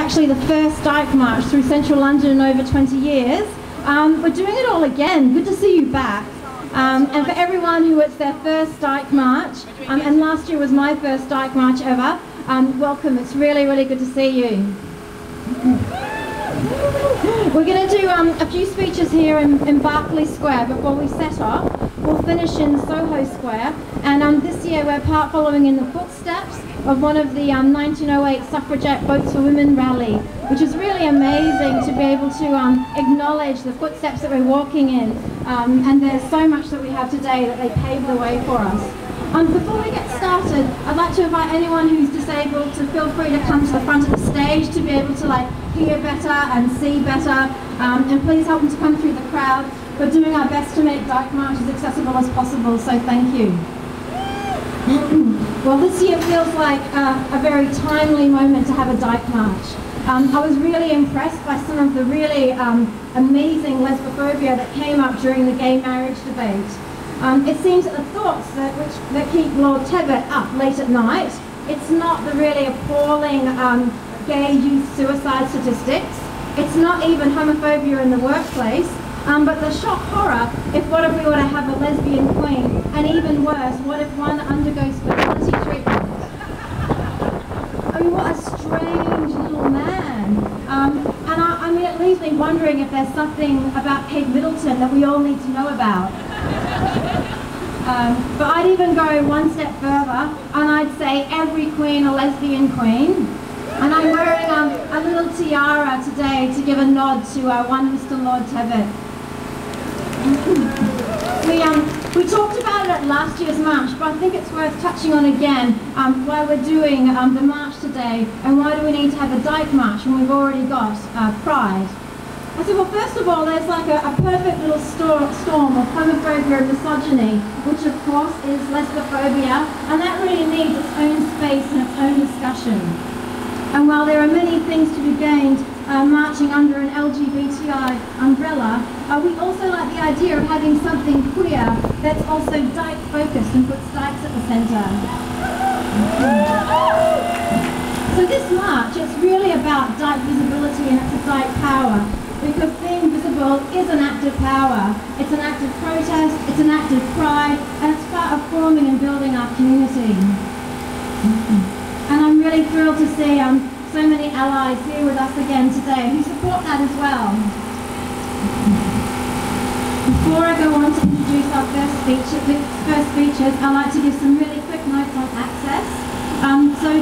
actually the first Dyke March through central London in over 20 years. We're doing it all again. Good to see you back. And for everyone who it's their first Dyke March, and last year was my first Dyke March ever, welcome. It's really, really good to see you. We're going to do a few speeches here in Berkeley Square before we set off. We'll finish in Soho Square, and this year we're part following in the footsteps of one of the 1908 suffragette Votes for Women rally, which is really amazing to be able to acknowledge the footsteps that we're walking in, and there's so much that we have today that they paved the way for us. Before we get started, I'd like to invite anyone who's disabled to feel free to come to the front of the stage to be able to hear better and see better, and please help them to come through the crowd. We're doing our best to make Dyke March as accessible as possible, so thank you. Well, this year feels like a very timely moment to have a Dyke March. I was really impressed by some of the really amazing lesbophobia that came up during the gay marriage debate. It seems that the thoughts that keep Lord Tevitt up late at night, it's not the really appalling gay youth suicide statistics, it's not even homophobia in the workplace, but the shock horror if what if we were to have a lesbian queen, and even worse, what if one undergoes fertility treatment? I mean, what a strange little man. And I mean, it leaves me wondering if there's something about Kate Middleton that we all need to know about. But I'd even go one step further, and I'd say every queen a lesbian queen. And I'm wearing a little tiara today to give a nod to one Mr. Lord Tevitt. We talked about it at last year's march, but I think it's worth touching on again why we're doing the march today, and why do we need to have a Dyke March when we've already got Pride. I said, well, first of all, there's like a perfect little storm of homophobia and misogyny, which of course is lesbophobia, and that really needs its own space and its own discussion. And while there are many things to be gained marching under an LGBTI umbrella, we also like the idea of having something queer that's also Dyke focused and puts Dykes at the centre. So this march, it's really about Dyke visibility, and it's a Dyke power, because being visible is an act of power. It's an act of protest, it's an act of pride, and it's part of forming and building our community. And I'm really thrilled to see so many allies here with us again today who support that as well. Before I go on to introduce our first speeches, I'd like to give some really quick notes on access. So